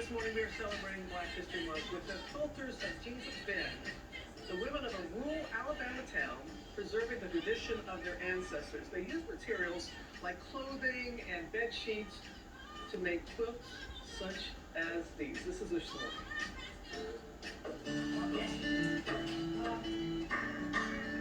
This morning we are celebrating Black History Month with the quilters of Jesus Bend, the women of a rural Alabama town preserving the tradition of their ancestors. They use materials like clothing and bed sheets to make quilts such as these. This is their story.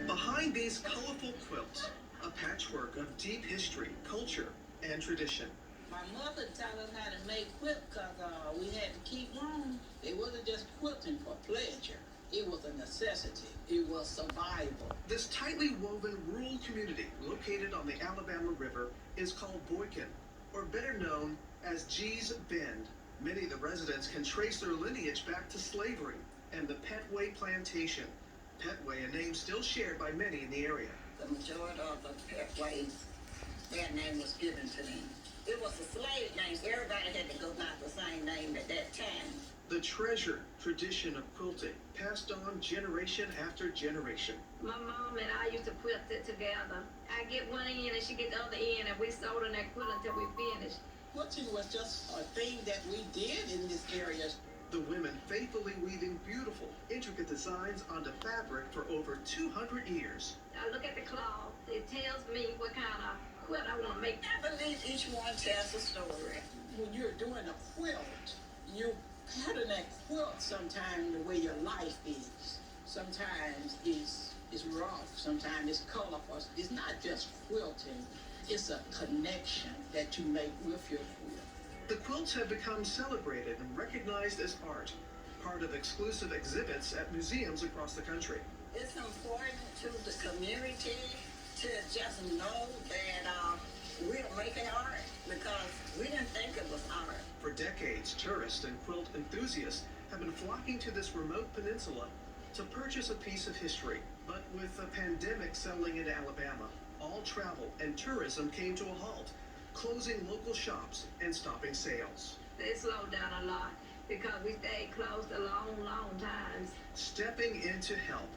Behind these colorful quilts, a patchwork of deep history, culture, and tradition. My mother taught us how to make quilts because we had to keep warm. It wasn't just quilting for pleasure. It was a necessity. It was survival. This tightly woven rural community located on the Alabama River is called Boykin, or better known as G's Bend. Many of the residents can trace their lineage back to slavery and the Petway Plantation. Petway, a name still shared by many in the area. The majority of the Petways, their name was given to them. It was a slave name. Everybody had to go by the same name at that time. The treasured tradition of quilting, passed on generation after generation. My mom and I used to quilt it together. I get one end and she get the other end, and we sewed on that quilt until we finished. Quilting was just a thing that we did in this area. The women faithfully weaving beautiful, intricate designs onto fabric for over 200 years. I look at the cloth. It tells me what kind of quilt I want to make. I believe each one tells a story. When you're doing a quilt, you pattern that quilt sometimes the way your life is. Sometimes it's rough, sometimes it's colorful. It's not just quilting, it's a connection that you make with your quilt. The quilts have become celebrated and recognized as art, part of exclusive exhibits at museums across the country. It's important to the community to just know that we're making art because we didn't think it was art. For decades, tourists and quilt enthusiasts have been flocking to this remote peninsula to purchase a piece of history. But with the pandemic settling into Alabama, all travel and tourism came to a halt, closing local shops and stopping sales. It slowed down a lot because we stayed closed a long times. Stepping in to help,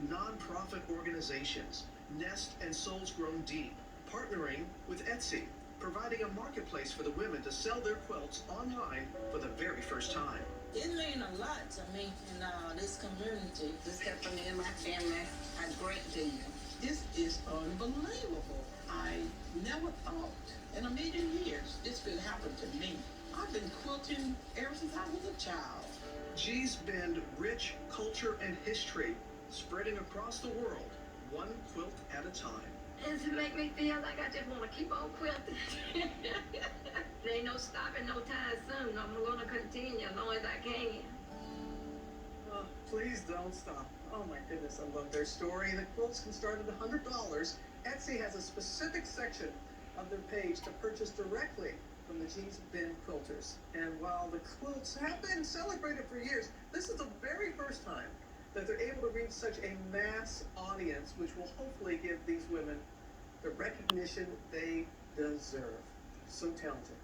nonprofit organizations, Nest and Souls Grown Deep, partnering with Etsy, providing a marketplace for the women to sell their quilts online for the very first time. It means a lot to me in this community. This helped me and my family a great deal. This is unbelievable. I never thought in a million years this could happen to me. I've been quilting ever since I was a child. G's Bend rich culture and history spreading across the world, one quilt at a time. And to make me feel like I just want to keep on quilting. There ain't no stopping no time soon. I'm going to continue as long as I can. Oh, please don't stop. Oh my goodness, I love their story. The quilts can start at $100. Etsy has a specific section of their page to purchase directly from the G's Bend quilters. And while the quilts have been celebrated for years, this is the very first time that they're able to reach such a mass audience, which will hopefully give these women the recognition they deserve. So talented.